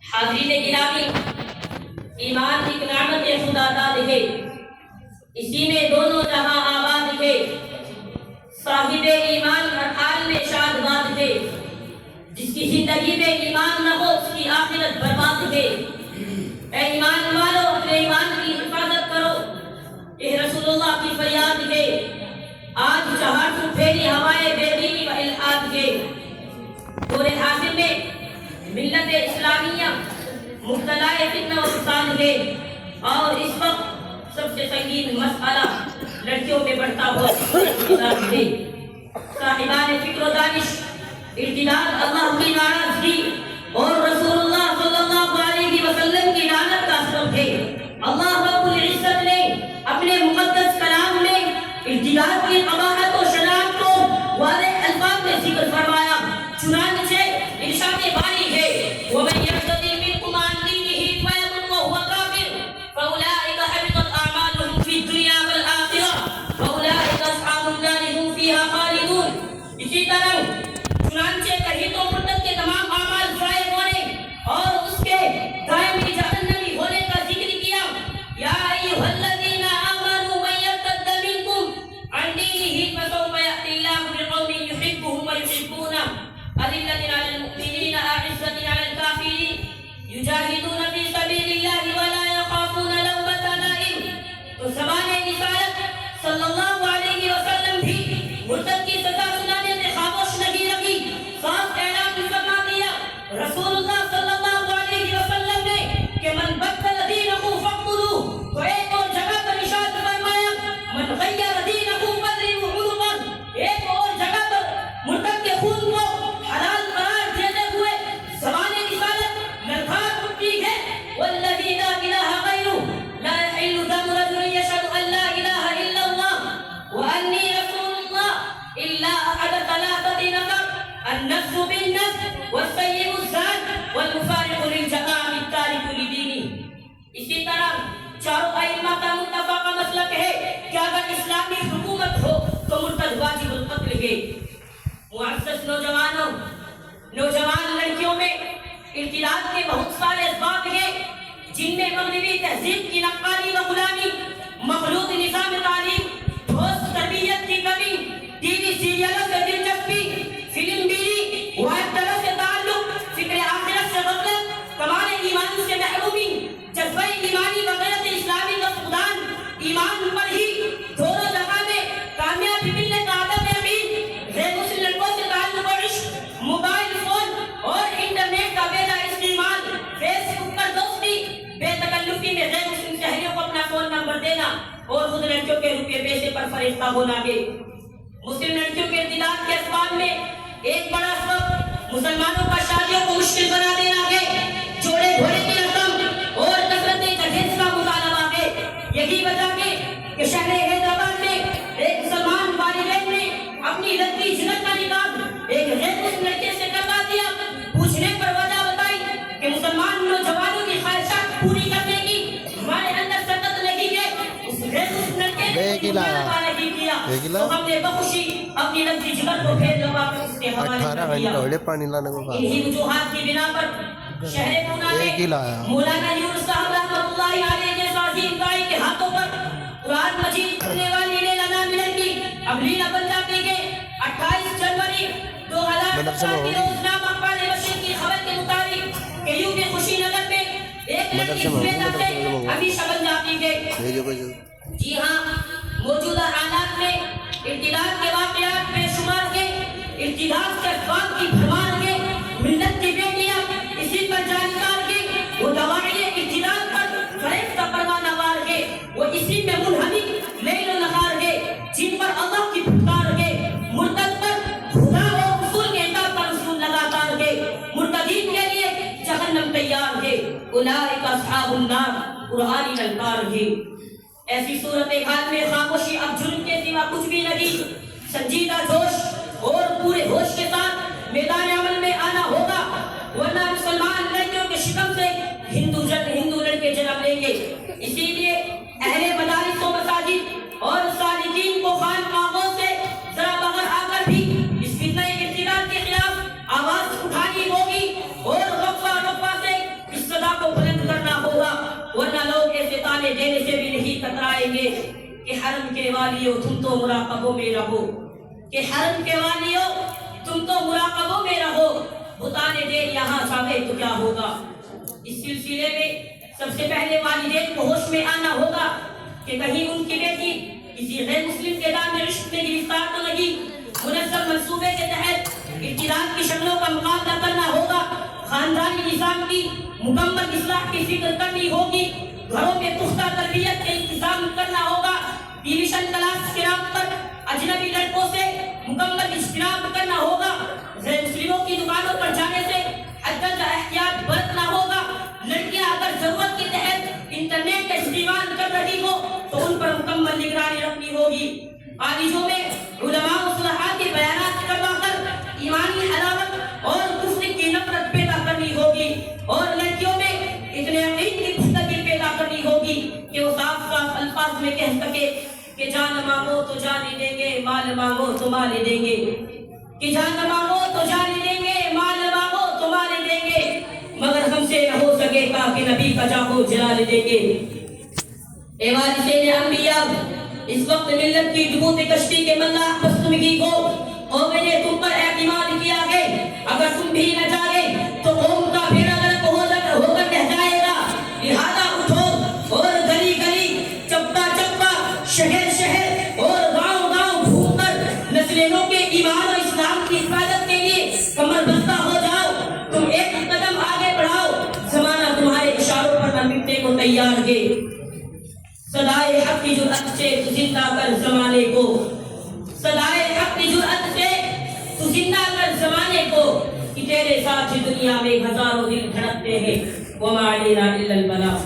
حاضرین گرامی، ایمان ایک نعمت خدا داد ہے، اسی میں دونوں جہاں آباد ہے۔ صاحب ایمان ہر حال میں شاد باد ہے، جس کی زندگی میں ایمان نہ ہو اس کی آخرت برباد ہے۔ اے ایمان والو، اپنے ایمان کی حفاظت کرو، یہ رسول اللہ کی فریاد ہے۔ آج چہار سو پھیلی ہوائے بے دینی و الحاد ہے۔ دور حاضر میں ملت اسلامیہ مبتلا فتنہ و فساد ہے، اور اس وقت سب سے سنگین مسئلہ لڑکیوں میں بڑھتا ہوا فساد ہے۔ صاحبان فکر و دانش، ارتداد اللہ کی ناراضگی اور رسول اللہ صلی اللہ علیہ وسلم کی لعنت کا سبب ہے۔ اللہ رب العزت نے اپنے مقدس کلام میں ارتداد کی قباحت و شناعت کو واضح الفاظ میں ذکر فرمایا، چنانچہ ارشاد باری ہے وَمَن يَرْتَدِ مِنكُمْ عَن دِينِهِ فَيَمُتْ وَهُوَ كَافِرٌ فَأُولَٰئِكَ حَبِطَتْ أَعْمَالُهُمْ فِي الدُّنْيَا وَالْآخِرَةِ وَأُولَٰئِكَ أَصْحَابُ النَّارِ هُمْ فِيهَا خَالِدُونَ۔ اسی طرح چنانچہ کہیں تو مرتد کے تمام اعمال ضائع ہونے اور اس کے دائمی جہنمی ہونے کا ذکر کیا۔ یا ایھا الذین آمنوا من یرتد منکم عن دینہ فسوف یأتی اللہ بقوم یحبهم ویحبونہ أذلة على المؤمنين أعزة على الكافرين يجاهدون في سبيل الله ولا يخافون لومة لائم۔ تو زبان رسالت صلی اللہ علیہ وسلم بھی مرتد کی سزا سنانے سے خاموش نہیں رکھی، صاف اعلان فرما دیا رسول اللہ صلی اللہ علیہ وسلم نے کہ من بدل دینہ فاقتلوہ، تو ایک اور جگہ پر ارشاد فرمایا من غیر دینہ فاضربوا عنقہ، ایک اور جگہ پر مرتد کے خون کو حلال قرار دیتے ہوئے زبان رسالت للکار اٹھتی ہے والذی لا الہ غیرہ لا یحل دم رجل یشہد ان لا الہ الا اللہ وانی رسول اللہ الا احد ثلاثۃ نفر النفس بالنفس والسیب الزانی والمفارق للجماعۃ التارک لدینہ۔ اسی طرح چاروں ائمہ کا متفقہ مسلک ہے کہ اگر اسلامی حکومت ہو تو مرتد واجب القتل ہے۔ معزز نوجوانوں، نوجوان لڑکیوں میں ارتداد کے بہت سارے اسباب ہیں، جن میں مغربی تہذیب کی نقالی و غلامی، مخلوط نظام تعلیم، ٹھوس تربیت کی کمی، ٹی وی سیریلوں سے دلچسپی، فلم بیری، واحد طرح سے تعلق، فکر آخرت سے غفلت، کمال ایمان سے محرومی، جذبہ ایمانی و غیرت اسلامی کا فقدان، ایمان پر ہی دونوں جگہ میں کامیابی ملنے کا عدم یقین، غیر مسلم لڑکوں سے تعلق و عشق، موبائل فون اور انٹرنیٹ کا بیجا استعمال، فیس بک پر دوستی، بے تکلفی میں غیر مسلم شہریوں کو اپنا فون نمبر دینا اور خود لڑکیوں کے روپے پیسے پر فرشتہ ہونا ہے۔ مسلم لڑکیوں کے ارتداد کے اسباب میں ایک بڑا سبب مسلمانوں کا شادیوں کو مشکل بنا دینا ہے، جوڑے گھوڑے کی رسم اور کثرت جہیز کا مطالبہ ہے۔ یہی وجہ ہے کہ شہر حیدرآباد میں ایک مسلمان والدین نے اپنی لڑکی جنت کا نکاح ایک غیر مسلم لڑکے سے کروا دیا۔ پوچھنے پر وجہ بتائی کہ مسلمان نوجوانوں کی خواہشات پوری کرنے کی ہمارے اندر طاقت نہیں ہے، اس غیر مسلم لڑکے نے نہیں کیا، تو ہم نے بخوشی اپنی لڑکی جگر کو پھیر لگا کر اس کے حوالے کیا۔ انہی وجوہات کی بنا پر شہر پونا میں مولانا یونس صاحب رحمۃ اللہ علیہ کے عظیم داعی کے ہاتھوں پر قرآن مجید پڑھنے والی لیلا نامی لڑکی ابلینا بن جاتی ہے۔ 28 جنوری 2017 کی روزنامہ اخبار بشیر کی خبر کے مطابق کہ یوں بھی خوشی نگر میں ایک لڑکی سمیتا سے ہمیشہ بن جاتی ہے۔ جی ہاں، موجودہ حالات میں ارتداد کے واقعات بے شمار ہیں، ارتداد کے اسباب کی بھرمار ہے، ملت کی بیٹیاں اسی پر جانکار ہیں، وہ دواعی ارتداد پر فریب کا پروانہ وار ہے، وہ اسی میں منہمک لیل و نہار ہے، جن پر اللہ کی پھٹکار ہے، مرتد پر خدا اور رسول کے اطاعت کا رسول لگاتار ہے، مرتدین کے لیے جہنم تیار ہے، اولئک اصحاب النار قرآنی للکار ہے۔ ایسی صورتحال میں خاموشی اب جرم کے سوا کچھ بھی نہیں، سنجیدہ جوش اور پورے ہوش کے ساتھ میدان عمل میں آنا ہوگا، ورنہ مسلمان لڑکیوں کے شکم سے ہندو لڑکے جنم لیں گے۔ اسی لیے اہل مدارس و مساجد اور سالکین کو خانقاہوں سے ذرا باہر آ کر بھی اس فتنہ ارتداد کے خلاف آواز اٹھانی ہوگی اور رفع سے اس ورنہ لوگ ایسے تانے دینے سے بھی نہیں کترائیں گے کہ حرم کے والیوں تم تو مراقبوں میں رہو، کہ حرم کے والیوں تم تو مراقبوں میں رہو، بتانے دے یہاں چاہے تو کیا ہوگا۔ اس سلسلے میں سب سے پہلے والدین کو ہوش میں آنا ہوگا کہ کہیں ان کی بیٹی کسی غیر مسلم کے دام میں رشک میں گرفتار تو نہیں۔ منظم منصوبے کے تحت ارتداد کی شکلوں کا مقابلہ کرنا ہوگا، خاندانی نظام کی مکمل اصلاح کی فکر کرنی ہوگی، گھروں میں پختہ تربیت کا انتظام کرنا ہوگا، ٹیوشن کلاس کے نام پر اجنبی لڑکوں سے مکمل اجتناب کرنا ہوگا، غیر مسلموں کی دکانوں پر جانے سے حد احتیاط برتنا ہوگا۔ لڑکیاں اگر ضرورت کے تحت انٹرنیٹ کا استعمال کر رہی ہو تو ان پر مکمل نگرانی رکھنی ہوگی۔ کالجوں میں علماء و صلحاء کے بیانات کروا کر ایمانی حلاوت اور کفر کی نفرت پیدا کرنی ہوگی، اور لڑکیوں میں اتنے یقین کی پختگی پیدا کرنی ہوگی کہ وہ صاف صاف الفاظ میں کہہ سکے کہ جان مانگو تو جان ہی دیں گے، مال مانگو تو مال ہی دیں گے، کہ جان مانگو تو جان ہی دیں گے، مال مانگو تو مال ہی دیں گے، مگر ہم سے نہ ہو سکے گا کہ نبی کا جاہو جلال دیں گے۔ اے وارثین انبیاء، اس وقت ملت کی ڈبوت کشتی کے ملاح پستمگی کو اور میں نے تم پر اعتماد کیا ہے، اگر تم بھی نہ جاگے تو قوم کا بھیڑا غرق ہو کر رہ جائے گا، لہذا اٹھو اور گلی گلی، چپا چپا، شہر شہر اور گاؤں گاؤں گھوم کر نسلوں کے ایمان و اسلام کی حفاظت کے لیے کمر بستہ ہو جاؤ۔ تم ایک قدم آگے بڑھاؤ، زمانہ تمہارے اشاروں پر نہ مٹنے کو تیار ہے۔ صدائے حق کی جرأت سے تو زندہ کر زمانے کو، صدائے حق کی جرأت سے تو زندہ کر زمانے کو، کہ تیرے ساتھ دنیا میں ہزاروں دل دھڑکتے ہیں، وما علینا الا البلاغ۔